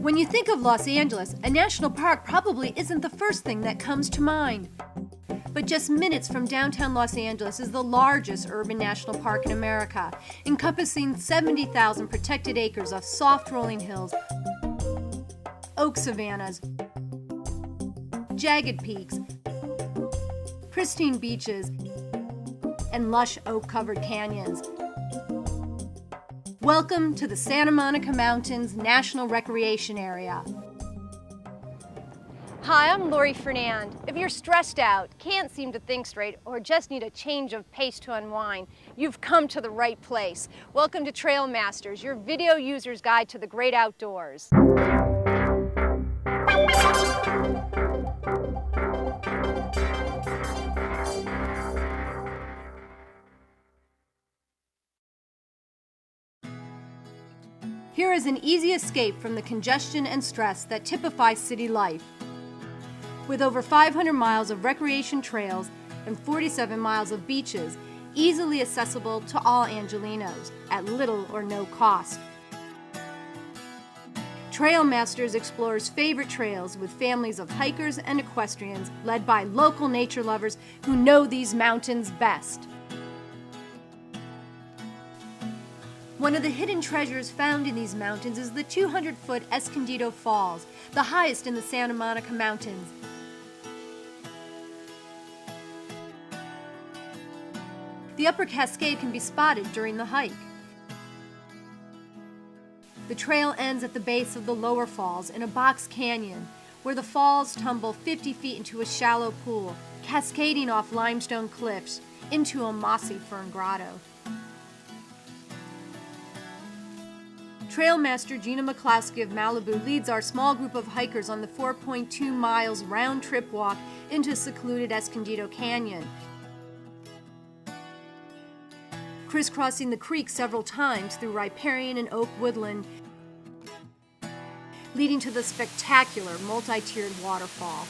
When you think of Los Angeles, a national park probably isn't the first thing that comes to mind. But just minutes from downtown Los Angeles is the largest urban national park in America, encompassing 70,000 protected acres of soft rolling hills, oak savannas, jagged peaks, pristine beaches, and lush oak-covered canyons. Welcome to the Santa Monica Mountains National Recreation Area. Hi, I'm Lori Fernand. If you're stressed out, can't seem to think straight, or just need a change of pace to unwind, you've come to the right place. Welcome to Trailmasters, your video user's guide to the great outdoors. Here is an easy escape from the congestion and stress that typify city life. With over 500 miles of recreation trails and 47 miles of beaches, easily accessible to all Angelenos at little or no cost. Trailmasters explores favorite trails with families of hikers and equestrians led by local nature lovers who know these mountains best. One of the hidden treasures found in these mountains is the 200-foot Escondido Falls, the highest in the Santa Monica Mountains. The upper cascade can be spotted during the hike. The trail ends at the base of the lower falls in a box canyon, where the falls tumble 50 feet into a shallow pool, cascading off limestone cliffs into a mossy fern grotto. Trailmaster Gina McCloskey of Malibu leads our small group of hikers on the 4.2 miles round-trip walk into secluded Escondido Canyon, crisscrossing the creek several times through riparian and oak woodland, leading to the spectacular multi-tiered waterfall.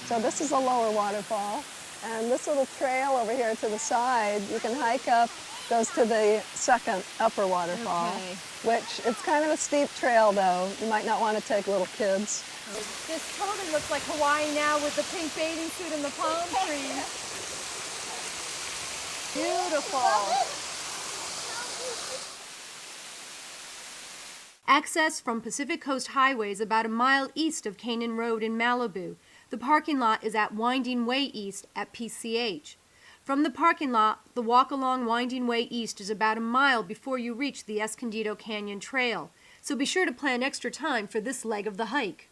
So this is a lower waterfall. And this little trail over here to the side, you can hike up, goes to the second upper waterfall, which it's kind of a steep trail though. You might not want to take little kids. This totally looks like Hawaii now with the pink bathing suit and the palm trees. Beautiful. Access from Pacific Coast Highway is about a mile east of Canaan Road in Malibu. The parking lot is at Winding Way East at PCH. From the parking lot, the walk along Winding Way East is about a mile before you reach the Escondido Canyon Trail, so be sure to plan extra time for this leg of the hike.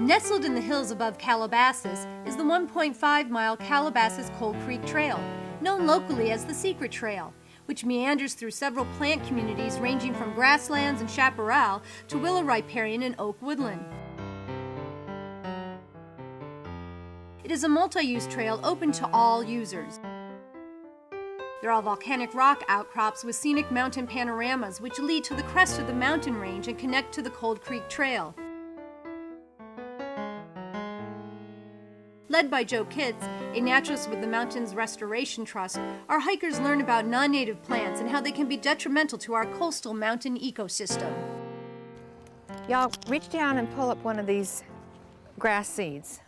Nestled in the hills above Calabasas is the 1.5-mile Calabasas Cold Creek Trail, known locally as the Secret Trail, which meanders through several plant communities ranging from grasslands and chaparral to willow riparian and oak woodland. It is a multi-use trail open to all users. There are volcanic rock outcrops with scenic mountain panoramas which lead to the crest of the mountain range and connect to the Cold Creek Trail. Led by Joe Kitts, a naturalist with the Mountains Restoration Trust, our hikers learn about non-native plants and how they can be detrimental to our coastal mountain ecosystem. Y'all, reach down and pull up one of these grass seeds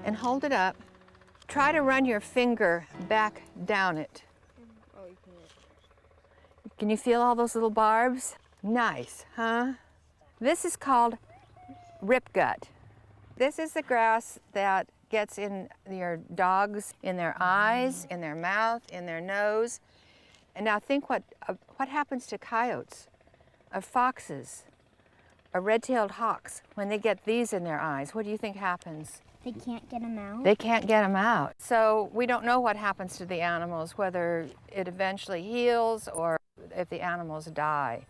and hold it up. Try to run your finger back down it. Can you feel all those little barbs? Nice, huh? This is called ripgut. This is the grass that gets in your dogs, in their eyes, in their mouth, in their nose. And now think what happens to coyotes, or foxes, or red-tailed hawks when they get these in their eyes. What do you think happens? They can't get them out? They can't get them out. So we don't know what happens to the animals, whether it eventually heals or if the animals die.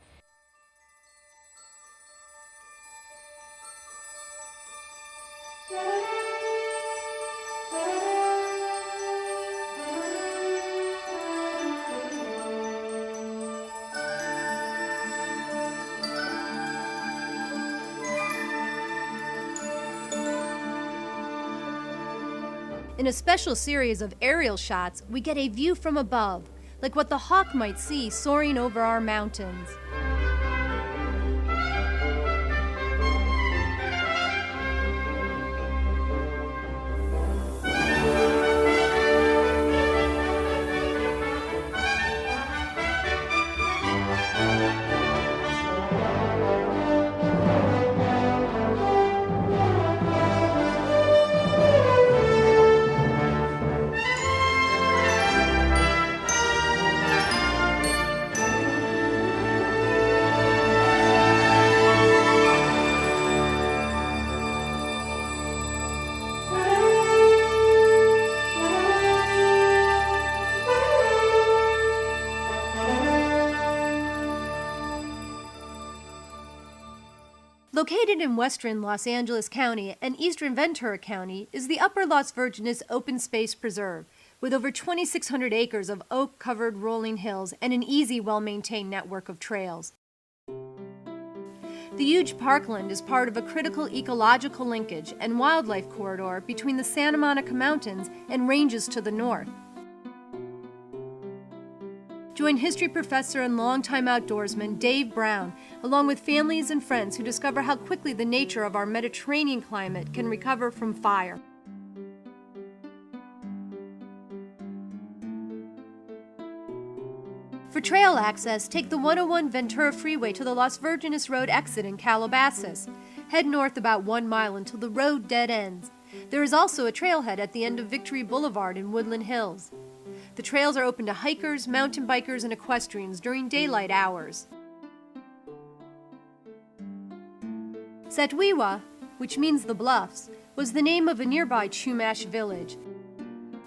In a special series of aerial shots, we get a view from above, like what the hawk might see soaring over our mountains. Located in western Los Angeles County and eastern Ventura County is the Upper Las Virgenes Open Space Preserve, with over 2,600 acres of oak-covered rolling hills and an easy, well-maintained network of trails. The huge parkland is part of a critical ecological linkage and wildlife corridor between the Santa Monica Mountains and ranges to the north. Join history professor and longtime outdoorsman Dave Brown, along with families and friends who discover how quickly the nature of our Mediterranean climate can recover from fire. For trail access, take the 101 Ventura Freeway to the Las Virgenes Road exit in Calabasas. Head north about 1 mile until the road dead ends. There is also a trailhead at the end of Victory Boulevard in Woodland Hills. The trails are open to hikers, mountain bikers, and equestrians during daylight hours. Satwiwa, which means the bluffs, was the name of a nearby Chumash village.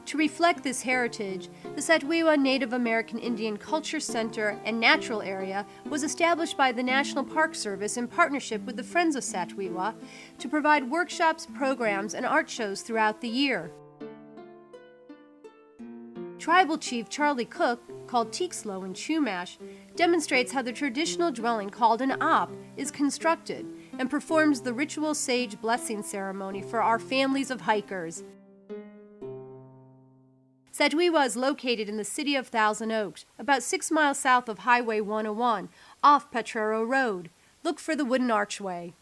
To reflect this heritage, the Satwiwa Native American Indian Culture Center and Natural Area was established by the National Park Service in partnership with the Friends of Satwiwa to provide workshops, programs, and art shows throughout the year. Tribal Chief Charlie Cook, called Tixlo in Chumash, demonstrates how the traditional dwelling called an op is constructed and performs the ritual sage blessing ceremony for our families of hikers. Satwiwa is located in the city of Thousand Oaks, about 6 miles south of Highway 101, off Potrero Road. Look for the wooden archway.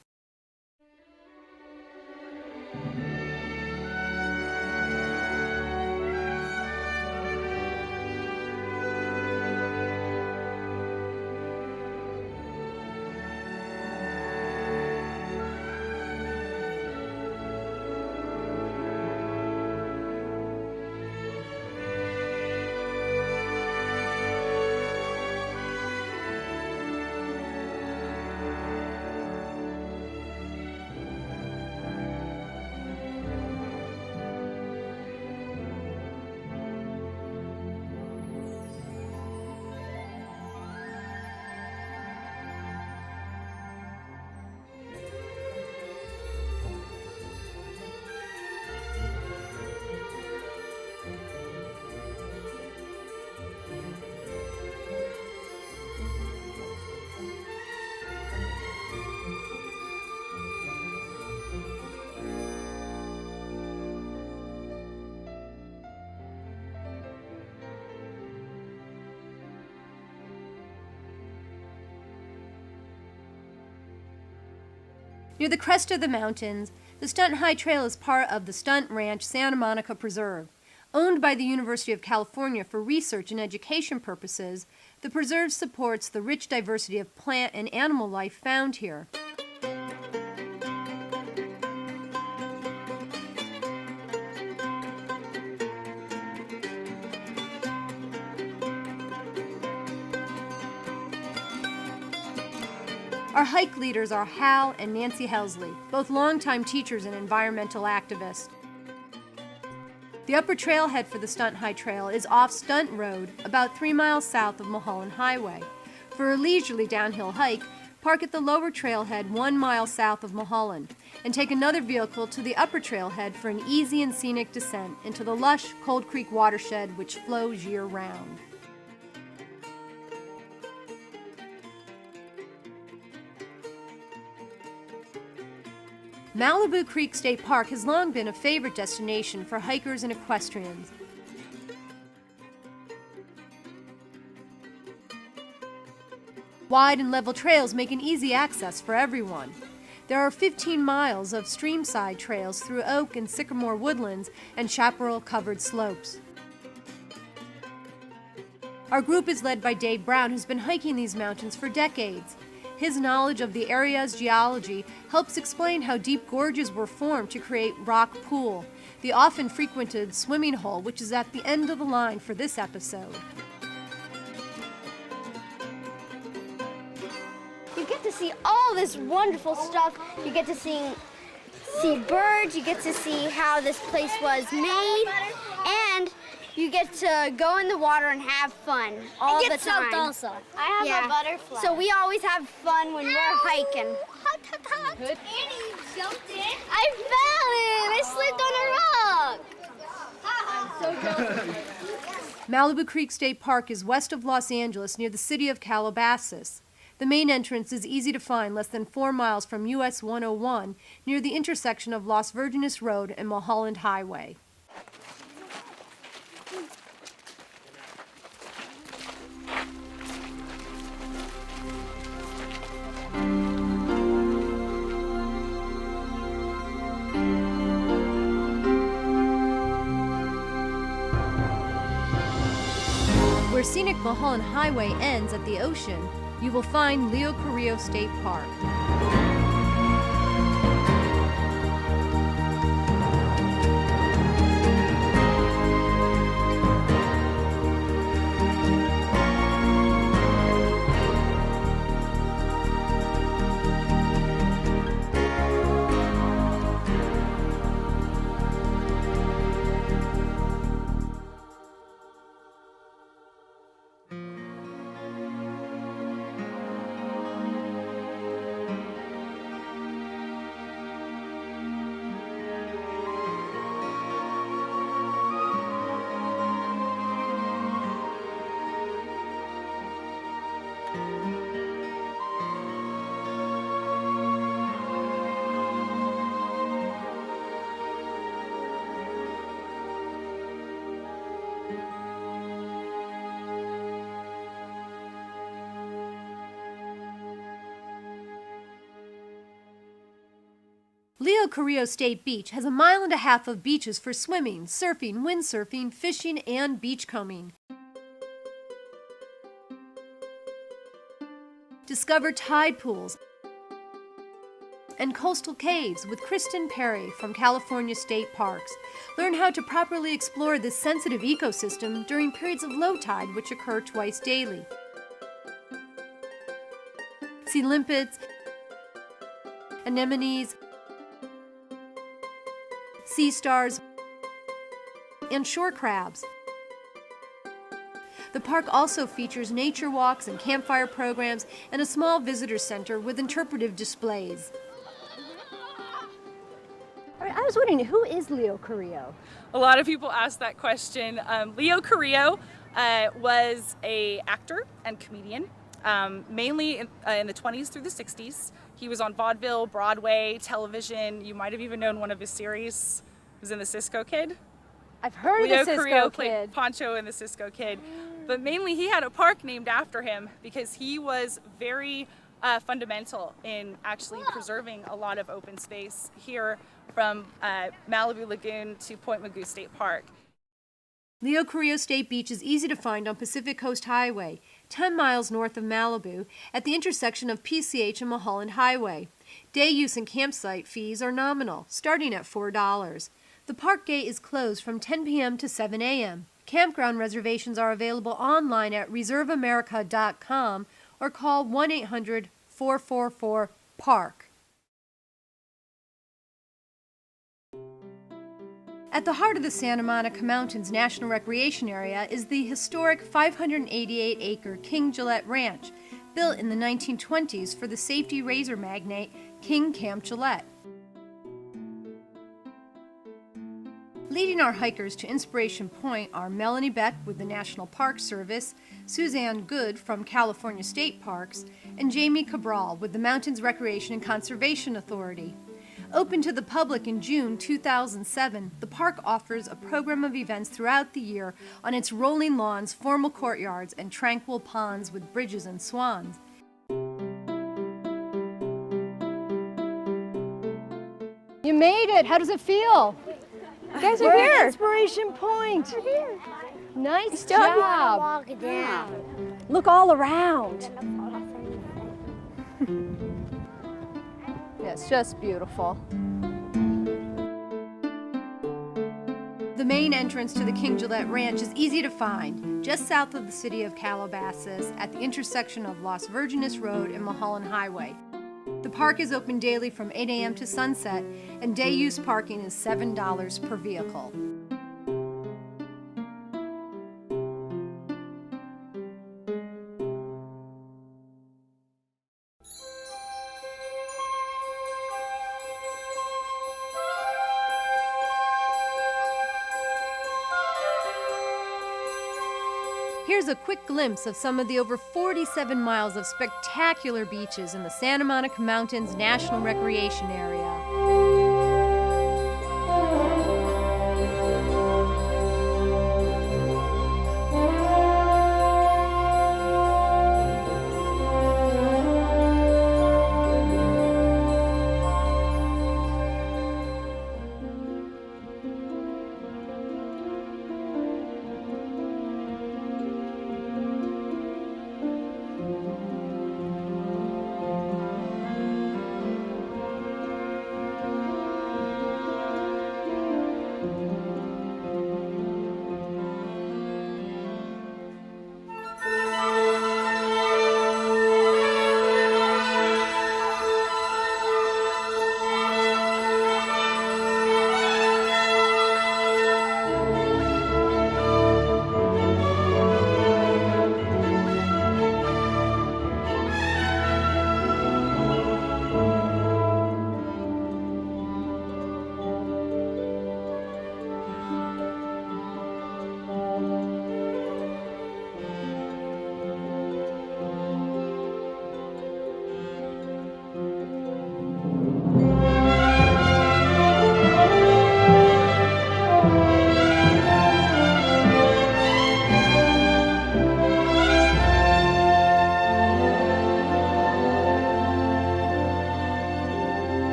Near the crest of the mountains, the Stunt High Trail is part of the Stunt Ranch Santa Monica Preserve. Owned by the University of California for research and education purposes, the preserve supports the rich diversity of plant and animal life found here. Our hike leaders are Hal and Nancy Helsley, both longtime teachers and environmental activists. The upper trailhead for the Stunt High Trail is off Stunt Road, about 3 miles south of Mulholland Highway. For a leisurely downhill hike, park at the lower trailhead 1 mile south of Mulholland, and take another vehicle to the upper trailhead for an easy and scenic descent into the lush Cold Creek watershed which flows year-round. Malibu Creek State Park has long been a favorite destination for hikers and equestrians. Wide and level trails make an easy access for everyone. There are 15 miles of streamside trails through oak and sycamore woodlands and chaparral-covered slopes. Our group is led by Dave Brown, who's been hiking these mountains for decades. His knowledge of the area's geology helps explain how deep gorges were formed to create Rock Pool, the often frequented swimming hole which is at the end of the line for this episode. You get to see all this wonderful stuff. You get to see birds. You get to see how this place was made, and you get to go in the water and have fun all the time. Also. I have a butterfly. So we always have fun when we're hiking. Good. Annie jumped in. I fell in. I slipped on a rock. I'm so jealous. Malibu Creek State Park is west of Los Angeles near the city of Calabasas. The main entrance is easy to find less than 4 miles from US 101 near the intersection of Las Virgenes Road and Mulholland Highway. Where scenic Mulholland Highway ends at the ocean, you will find Leo Carrillo State Park. Leo Carrillo State Beach has 1.5 miles of beaches for swimming, surfing, windsurfing, fishing, and beachcombing. Discover tide pools and coastal caves with Kristen Perry from California State Parks. Learn how to properly explore this sensitive ecosystem during periods of low tide, which occur twice daily. See limpets, anemones, sea stars, and shore crabs. The park also features nature walks and campfire programs and a small visitor center with interpretive displays. All right, I was wondering, who is Leo Carrillo? A lot of people ask that question. Leo Carrillo was an actor and comedian, mainly in the 20s through the 60s. He was on vaudeville, Broadway, television. You might have even known one of his series. He was in The Cisco Kid. I've heard Leo of the Cisco Carrillo Kid. played Pancho in The Cisco Kid. But mainly he had a park named after him because he was very fundamental in actually preserving a lot of open space here from Malibu Lagoon to Point Mugu State Park. Leo Carrillo State Beach is easy to find on Pacific Coast Highway, 10 miles north of Malibu, at the intersection of PCH and Mulholland Highway. Day use and campsite fees are nominal, starting at $4. The park gate is closed from 10 p.m. to 7 a.m. Campground reservations are available online at reserveamerica.com or call 1-800-444-PARK. At the heart of the Santa Monica Mountains National Recreation Area is the historic 588-acre King Gillette Ranch, built in the 1920s for the safety razor magnate King Camp Gillette. Leading our hikers to Inspiration Point are Melanie Beck with the National Park Service, Suzanne Good from California State Parks, and Jamie Cabral with the Mountains Recreation and Conservation Authority. Open to the public in June 2007, the park offers a program of events throughout the year on its rolling lawns, formal courtyards, and tranquil ponds with bridges and swans. You made it. How does it feel? You guys We're are at here. Inspiration Point. We're here. Nice Still job. walk it down. Look all around. Yeah, it's just beautiful. The main entrance to the King Gillette Ranch is easy to find, just south of the city of Calabasas at the intersection of Las Virgenes Road and Mulholland Highway. The park is open daily from 8 a.m. to sunset, and day-use parking is $7 per vehicle. Here's a quick glimpse of some of the over 47 miles of spectacular beaches in the Santa Monica Mountains National Recreation Area.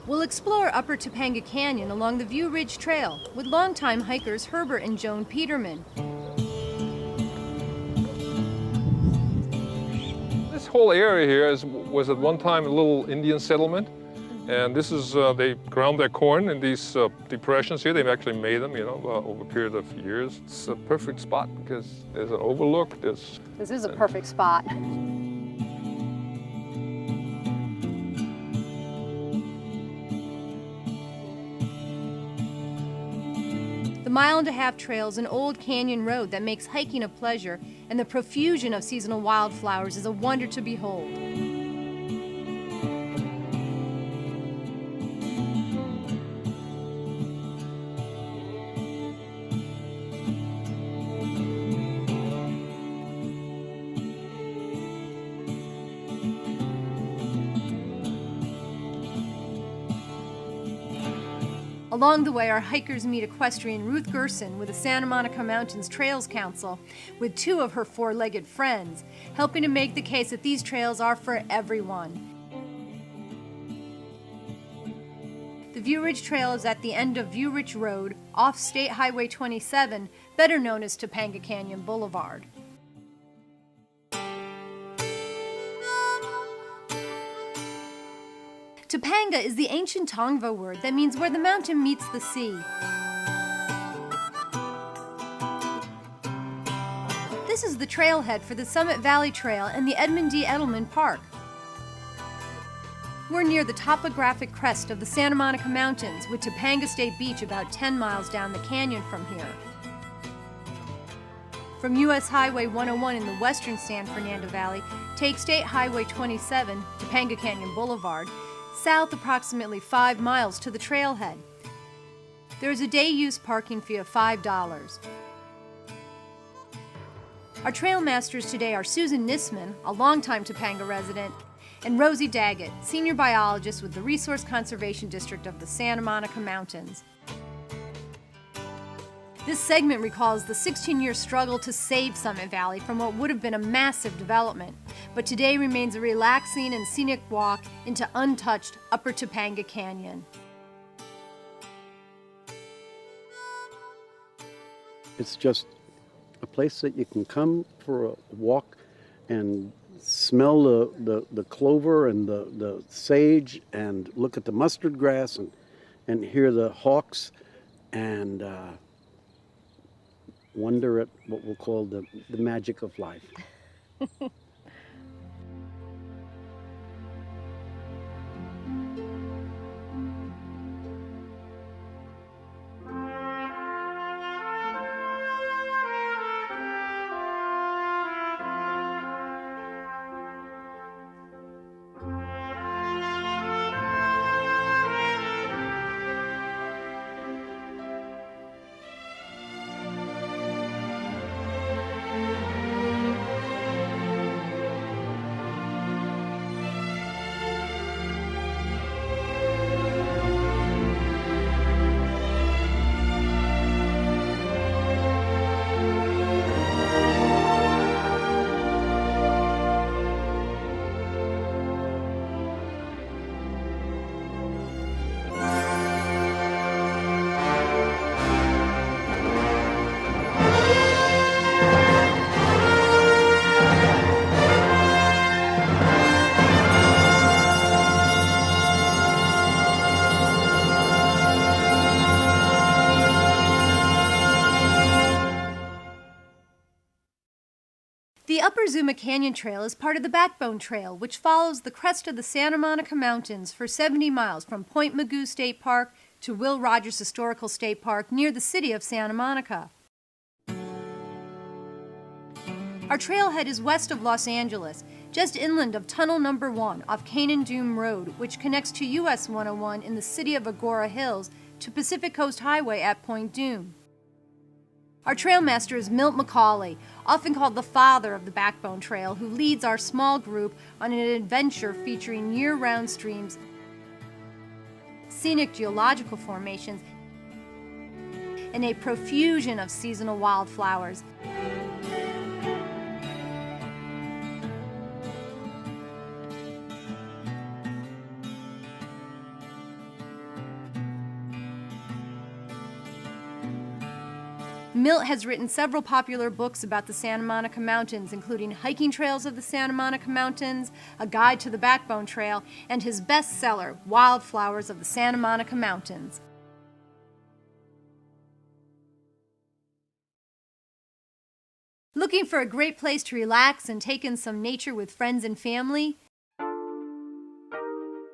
We'll explore Upper Topanga Canyon along the View Ridge Trail with longtime hikers Herbert and Joan Peterman. This whole area here was at one time a little Indian settlement, and this is they ground their corn in these depressions here. They've actually made them, over a period of years. It's a perfect spot because there's an overlook. This is a perfect spot. The mile-and-a-half trail is an old canyon road that makes hiking a pleasure, and the profusion of seasonal wildflowers is a wonder to behold. Along the way, our hikers meet equestrian Ruth Gerson with the Santa Monica Mountains Trails Council with two of her four-legged friends, helping to make the case that these trails are for everyone. The View Ridge Trail is at the end of View Ridge Road, off State Highway 27, better known as Topanga Canyon Boulevard. Topanga is the ancient Tongva word that means where the mountain meets the sea. This is the trailhead for the Summit Valley Trail and the Edmund D. Edelman Park. We're near the topographic crest of the Santa Monica Mountains, with Topanga State Beach about 10 miles down the canyon from here. From U.S. Highway 101 in the western San Fernando Valley, take State Highway 27, Topanga Canyon Boulevard, south approximately 5 miles to the trailhead. There is a day-use parking fee of $5. Our trail masters today are Susan Nisman, a longtime Topanga resident, and Rosie Daggett, senior biologist with the Resource Conservation District of the Santa Monica Mountains. This segment recalls the 16-year struggle to save Summit Valley from what would have been a massive development, but today remains a relaxing and scenic walk into untouched Upper Topanga Canyon. It's just a place that you can come for a walk and smell the clover and the sage and look at the mustard grass and hear the hawks and wonder at what we'll call the magic of life. The Upper Zuma Canyon Trail is part of the Backbone Trail, which follows the crest of the Santa Monica Mountains for 70 miles from Point Mugu State Park to Will Rogers Historical State Park near the city of Santa Monica. Our trailhead is west of Los Angeles, just inland of Tunnel Number 1 off Canaan Dune Road, which connects to US 101 in the city of Agora Hills to Pacific Coast Highway at Point Dume. Our trailmaster is Milt McCauley, often called the father of the Backbone Trail, who leads our small group on an adventure featuring year-round streams, scenic geological formations, and a profusion of seasonal wildflowers. Milt has written several popular books about the Santa Monica Mountains, including Hiking Trails of the Santa Monica Mountains, A Guide to the Backbone Trail, and his bestseller, Wildflowers of the Santa Monica Mountains. Looking for a great place to relax and take in some nature with friends and family?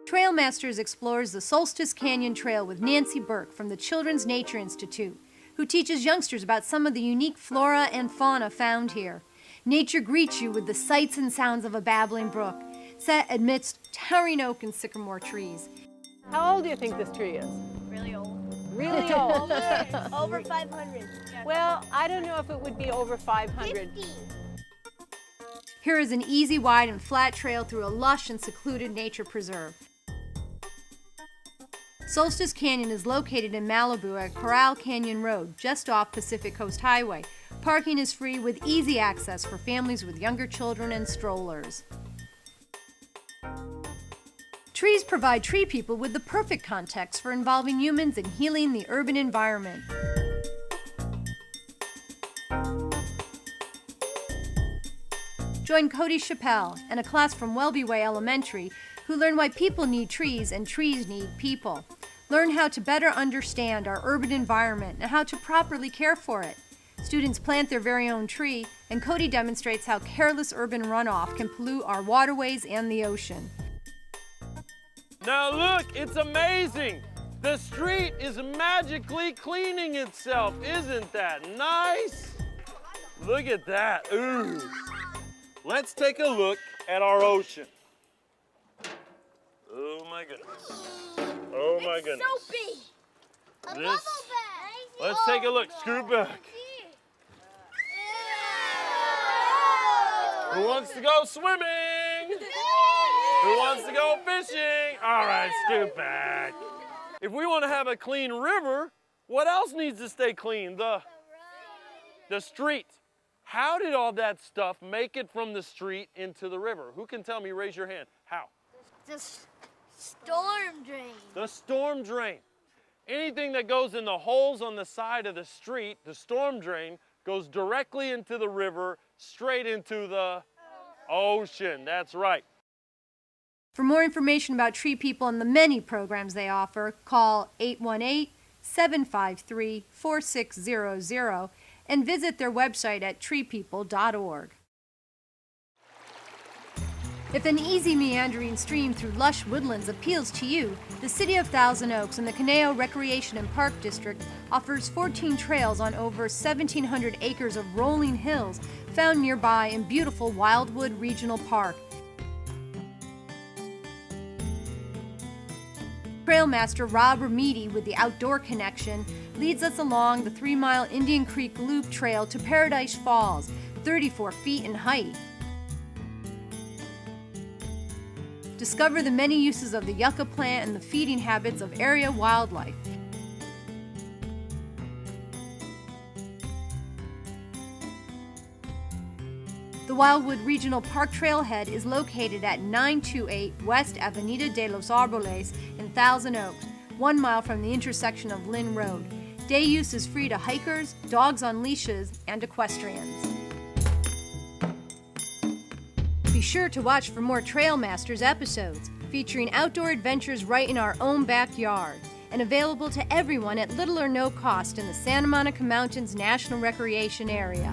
Trailmasters explores the Solstice Canyon Trail with Nancy Burke from the Children's Nature Institute, who teaches youngsters about some of the unique flora and fauna found here. Nature greets you with the sights and sounds of a babbling brook, set amidst towering oak and sycamore trees. How old do you think this tree is? Really old. Really old? Over 500. Well, I don't know if it would be over 500. 50. Here is an easy, wide, and flat trail through a lush and secluded nature preserve. Solstice Canyon is located in Malibu at Corral Canyon Road, just off Pacific Coast Highway. Parking is free with easy access for families with younger children and strollers. Trees provide tree people with the perfect context for involving humans in healing the urban environment. Join Cody Chappelle and a class from Welby Way Elementary who learn why people need trees and trees need people. Learn how to better understand our urban environment and how to properly care for it. Students plant their very own tree, and Cody demonstrates how careless urban runoff can pollute our waterways and the ocean. Now look, it's amazing. The street is magically cleaning itself. Isn't that nice? Look at that. Ooh. Let's take a look at our ocean. Oh my goodness. Oh my goodness. So big. A bubble bath. Let's take a look. Scoot back. Who wants to go swimming? Who wants to go fishing? All right, scoot back. If we want to have a clean river, what else needs to stay clean? The street. How did all that stuff make it from the street into the river? Who can tell me? Raise your hand. How? The storm drain. The storm drain. Anything that goes in the holes on the side of the street, the storm drain, goes directly into the river, straight into the ocean. That's right. For more information about Tree People and the many programs they offer, call 818-753-4600 and visit their website at treepeople.org. If an easy meandering stream through lush woodlands appeals to you, the City of Thousand Oaks and the Conejo Recreation and Park District offers 14 trails on over 1,700 acres of rolling hills found nearby in beautiful Wildwood Regional Park. Trailmaster Rob Remedi with the Outdoor Connection leads us along the 3-mile Indian Creek Loop Trail to Paradise Falls, 34 feet in height. Discover the many uses of the yucca plant and the feeding habits of area wildlife. The Wildwood Regional Park Trailhead is located at 928 West Avenida de los Arboles in Thousand Oaks, 1 mile from the intersection of Lynn Road. Day use is free to hikers, dogs on leashes, and equestrians. Be sure to watch for more Trailmasters episodes, featuring outdoor adventures right in our own backyard, and available to everyone at little or no cost in the Santa Monica Mountains National Recreation Area.